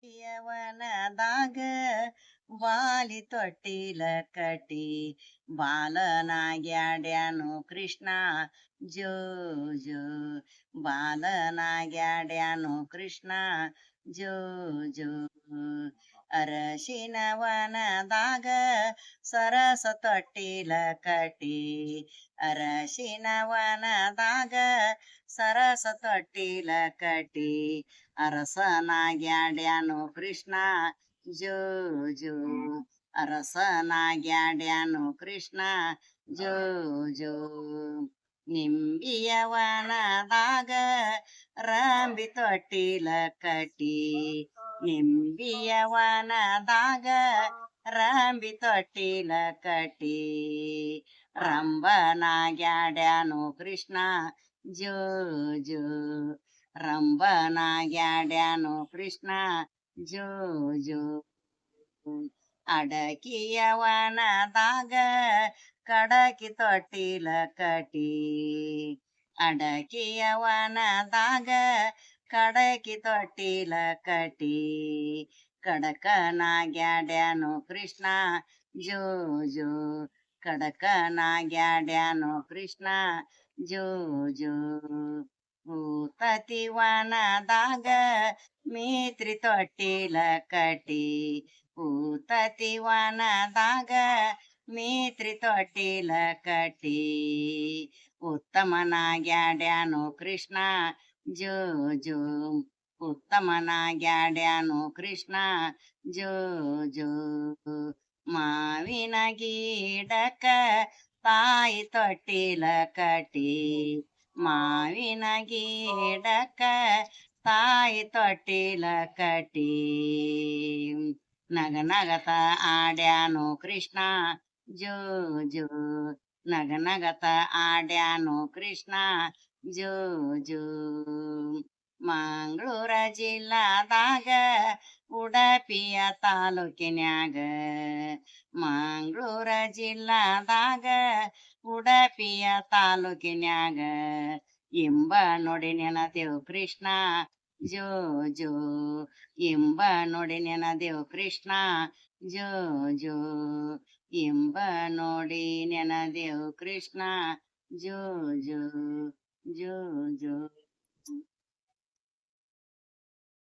ಯವನದಾಗ ವಾಲಿ ತೊಟ್ಟಿಲ ಕಟ್ಟಿ ಬಾಲನಾಗ್ಯಾಡ್ಯಾನು ಕೃಷ್ಣ ಜೋ ಜೋ ಬಾಲನಾಗ್ಯಾಡ್ಯಾನು ಕೃಷ್ಣ ಜೋ ಜೋ ಅರಶಿನವನದಾಗ ಸರಸ ತೊಟ್ಟಿಲ ಕಟ್ಟಿ ಅರಶಿನವನದಾಗ ಸರಸ ತೊಟ್ಟಿಲ ಕಟ್ಟಿ ಅರಸನಾಗ್ಯಾಡ್ಯಾನು ಕೃಷ್ಣ ಜೋ ಜೋ ಅರಸನಾಗ್ಯಾಡ್ಯಾನು ಕೃಷ್ಣ ಜೋ ಜೋ ನಿಂಬಿಯವನದಾಗ ರಂಬಿ ತೊಟ್ಟಿಲ ಕಟ್ಟಿ ನಿಂಬಿಯವನದಾಗ ರಂಬಿ ತೊಟ್ಟಿಲ ಕಟ್ಟಿ ರಂಬನಾಗ್ಯಾಡ್ಯಾನು ಕೃಷ್ಣ ಜೋ ಜೋ ರಂಬನಾಗ್ಯಾಡ್ಯಾನು ಕೃಷ್ಣ ಜೋ ಜೋ ಅಡಕಿಯವನದಾಗ ಕಡಕಿ ತೊಟ್ಟಿಲ ಕಟ್ಟಿ ಅಡಕಿಯವನದಾಗ ಕಡಕಿ ತೊಟ್ಟಿಲ ಕಟ್ಟಿ ಕಡಕನಾಗ್ಯಾಡ್ಯಾನು ಕೃಷ್ಣ ಜೋ ಜೋ ಕಡಕನಾಗ್ಯಾಡ್ಯಾನು ಕೃಷ್ಣ ಜೋ ಜೋ ಊತತಿವನದಾಗ ಮೇತ್ರಿ ತೊಟ್ಟಿಲ ಕಟ್ಟಿ ಊತತಿವನದಾಗ ಮೇತ್ರಿ ತೊಟ್ಟಿಲ ಕಟ್ಟಿ ಉತ್ತಮನಾಗ್ಯಾಡ್ಯಾನು ಕೃಷ್ಣ ಜೋ ಜೋ ಉತ್ತಮನಾಗ್ಯಾಡ್ಯಾನು ಕೃಷ್ಣ ಜೋ ಜೋ ಮಾವಿನ ಗಿಡಕ್ಕ ತಾಯಿ ತೊಟ್ಟಿಲ ಕಟ್ಟಿ ಮಾವಿನ ಗಿಡಕ್ಕ ತಾಯಿ ತೊಟ್ಟಿಲ ಕಟ್ಟಿ ನಗನಗತ ಆಡ್ಯಾನು ಕೃಷ್ಣ ಜೋ ಜೋ ನಗನಗತ ಆಡ್ಯಾನು ಕೃಷ್ಣ ಜೋ ಜೋ ಮಂಗಳೂರ ಜಿಲ್ಲಾದಾಗ ಉಡಪಿಯ ತಾಲೂಕಿನ್ಯಾಗ ಮಂಗಳೂರ ಜಿಲ್ಲಾದಾಗ ಉಡಪಿಯ ತಾಲೂಕಿನ್ಯಾಗ ಇಂಬ ನೋಡಿ ನೆನದೇವ್ ಕೃಷ್ಣ ಜೋ ಜೋ ಇಂಬ ನೋಡಿ ನೆನದೇವ್ ಕೃಷ್ಣ ಜೋ ಜೋ ಇಂಬ ನೋಡಿ ನೆನದೇವ್ ಕೃಷ್ಣ ಜೋ ಜೋ ಜೋ ಜೋ